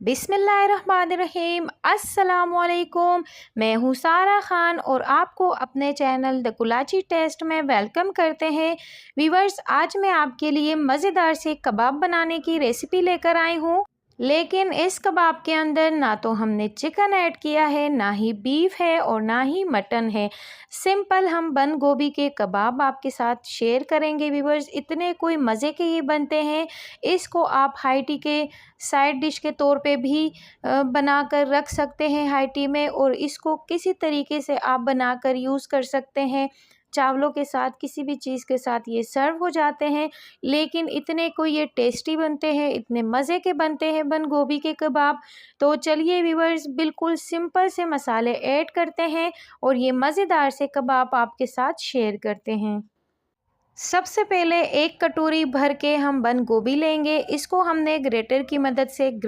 बिस्मिल्लाहिर्रहमानिर्रहीम। अस्सलामुअलैकुम। मैं हूँ सारा ख़ान और आपको अपने चैनल द कुलाची टेस्ट में वेलकम करते हैं। व्यूअर्स, आज मैं आपके लिए मज़ेदार से कबाब बनाने की रेसिपी लेकर आई हूँ। लेकिन इस कबाब के अंदर ना तो हमने चिकन ऐड किया है, ना ही बीफ है और ना ही मटन है। सिंपल हम बंद गोभी के कबाब आपके साथ शेयर करेंगे। व्यूअर्स, इतने कोई मज़े के ये बनते हैं। इसको आप हाई टी के साइड डिश के तौर पे भी बनाकर रख सकते हैं हाई टी में, और इसको किसी तरीके से आप बनाकर यूज़ कर सकते हैं। चावलों के साथ, किसी भी चीज़ के साथ ये सर्व हो जाते हैं। लेकिन इतने को ये टेस्टी बनते हैं, इतने मज़े के बनते हैं बंद गोभी के कबाब। तो चलिए व्यूअर्स, बिल्कुल सिंपल से मसाले ऐड करते हैं और ये मज़ेदार से कबाब आपके साथ शेयर करते हैं। सबसे पहले एक कटोरी भर के हम बंद गोभी लेंगे। इसको हमने ग्रेटर की मदद से ग्रेट